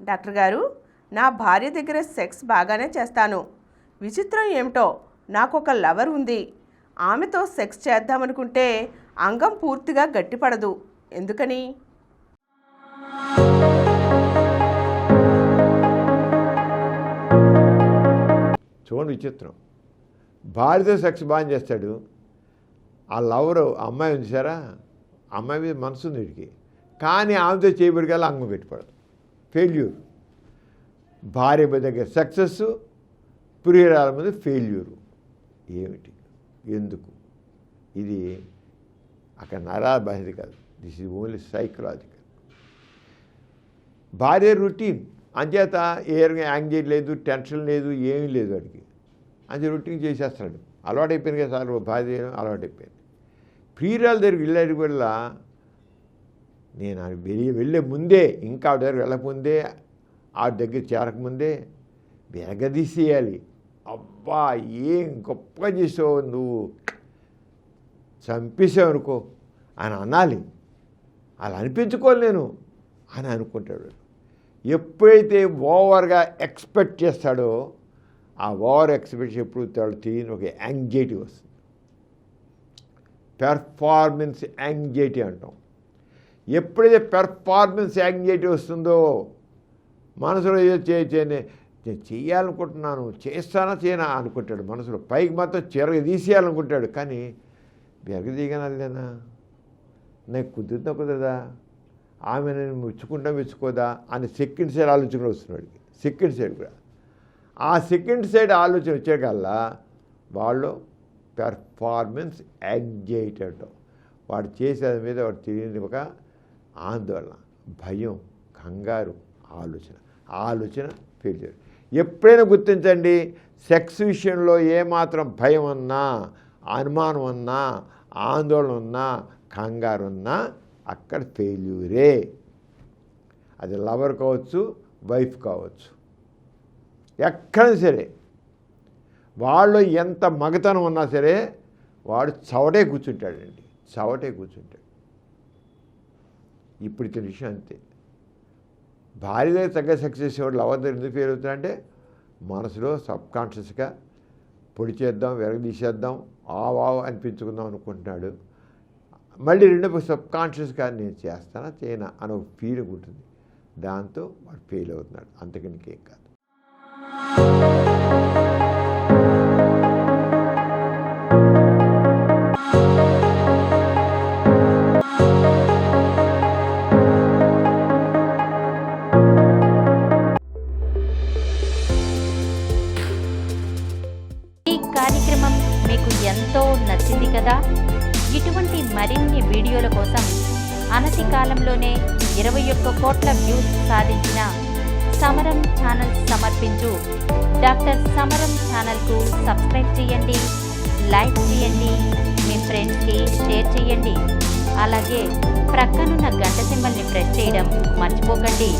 Doctor గారు, నా భార్య దగ్గర సెక్స్ బాగానే చేస్తాను. విచిత్రం ఏమిటో, నాకు ఒక లవర్ ఉంది. ఆమెతో సెక్స్ చేద్దామనుకుంటే అంగం పూర్తిగా గట్టిపడదు. ఎందుకని? చూడండి విచిత్రం. భార్యతో సెక్స్ బాగా చేస్తాడు. ఆ లవరు అమ్మాయి ఉంచారా, అమ్మాయి మీద మనసు ఉంది వీడికి, కానీ ఆమెతో చేయబడికల్లా అంగం గట్టిపడదు. ఫెయిల్యూర్. భార్య దగ్గర సక్సెస్, ప్రియురాల మీద ఫెయిల్యూరు. ఏమిటి, ఎందుకు? ఇది అక్కడ నరాల బాధ్యత కాదు. This is only psychological. భార్య రొటీన్ అంచేత ఏ యాంగ్జైటీ లేదు, టెన్షన్ లేదు, ఏమీ లేదు వాడికి. అంతే రొటీన్ చేసేస్తాడు. అలవాటైపోయింది కదా సార్, భార్య అలవాటైపోయింది. ప్రియురాల దగ్గరికి వెళ్ళేది వల్ల నేను వెళ్ళే ముందే, ఇంకా ఆవిడ దగ్గర వెళ్ళకముందే, ఆవిడ దగ్గర చేరకముందే బెరగదీసేయాలి. అబ్బా ఏం గొప్పగా చేసావు నువ్వు, చంపేసావు అనుకో అని అనాలి. అలా అనిపించుకోవాలి నేను అని అనుకుంటాడు. ఎప్పుడైతే ఓవర్గా ఎక్స్పెక్ట్ చేస్తాడో ఆ ఓవర్ ఎక్స్పెక్టేషన్ ఎప్పుడు తెలియని ఒక యాంగ్జైటీ వస్తుంది. పెర్ఫార్మెన్స్ యాంగ్జైటీ అంటాం. ఎప్పుడైతే పెర్ఫార్మెన్స్ యాంగ్జైటీ వస్తుందో మనసులో ఏదో నేను చేయాలనుకుంటున్నాను, చేస్తానా చేయనా అనుకుంటాడు మనసులో. పైకి మాత్రం తీసేయాలనుకుంటాడు, కానీ బెరగదీయగలనా, నాకు కుదరదా, ఆమె నేను మెచ్చుకోదా అని సెకండ్ సైడ్ ఆలోచన వస్తున్నాడు. సెకండ్ సైడ్ కూడా ఆ సెకండ్ సైడ్ ఆలోచన వచ్చేకల్లా వాళ్ళు పెర్ఫార్మెన్స్ యాంగ్జైటీ అంటాం. వాడు చేసేది మీద వాడు తెలియని ఒక ఆందోళన, భయం, కంగారు, ఆలోచన ఫెయిల్యూర్. ఎప్పుడైనా గుర్తించండి, సెక్స్ విషయంలో ఏమాత్రం భయం ఉన్నా, అనుమానం ఉన్నా, ఆందోళన ఉన్నా, కంగారు ఉన్నా అక్కడ ఫెయిల్యూరే. అది లవర్ కావచ్చు, వైఫ్ కావచ్చు, ఎక్కడైనా సరే. వాళ్ళు ఎంత మగతనం ఉన్నా సరే వాడు చవటే కూర్చుంటాడండి, చవటే కూర్చుంటాడు. ఇప్పుడు ఇతని విషయం అంతే. భార్య దగ్గర తగ్గ సక్సెస్ ఇవ్వడం లవర్ దగ్గర ఎందుకు ఫెయిల్ అవుతాడంటే మనసులో సబ్కాన్షియస్గా పొడి చేద్దాం, విరగదీసేద్దాం, ఆవావు అనిపించుకుందాం అనుకుంటున్నాడు. మళ్ళీ రెండో సబ్కాన్షియస్గా నేను చేస్తానా చేయనా అని ఒక ఫీలింగ్ ఉంటుంది. దాంతో వాడు ఫెయిల్ అవుతున్నాడు, అంతకని ఏం కాదు. ఈ కార్యక్రమం మీకు ఎంతో నచ్చింది కదా. ఇటువంటి మరిన్ని వీడియోల కోసం అనతి కాలంలోనే 21 కోట్ల వ్యూస్ సాధించిన సమరం ఛానల్ సమర్పించు డాక్టర్ సమరం ఛానల్కు సబ్స్క్రైబ్ చేయండి, లైక్ చేయండి, మీ ఫ్రెండ్స్కి షేర్ చేయండి. అలాగే ప్రక్కనున్న గంట సింబల్ని ప్రెస్ చేయడం మర్చిపోకండి.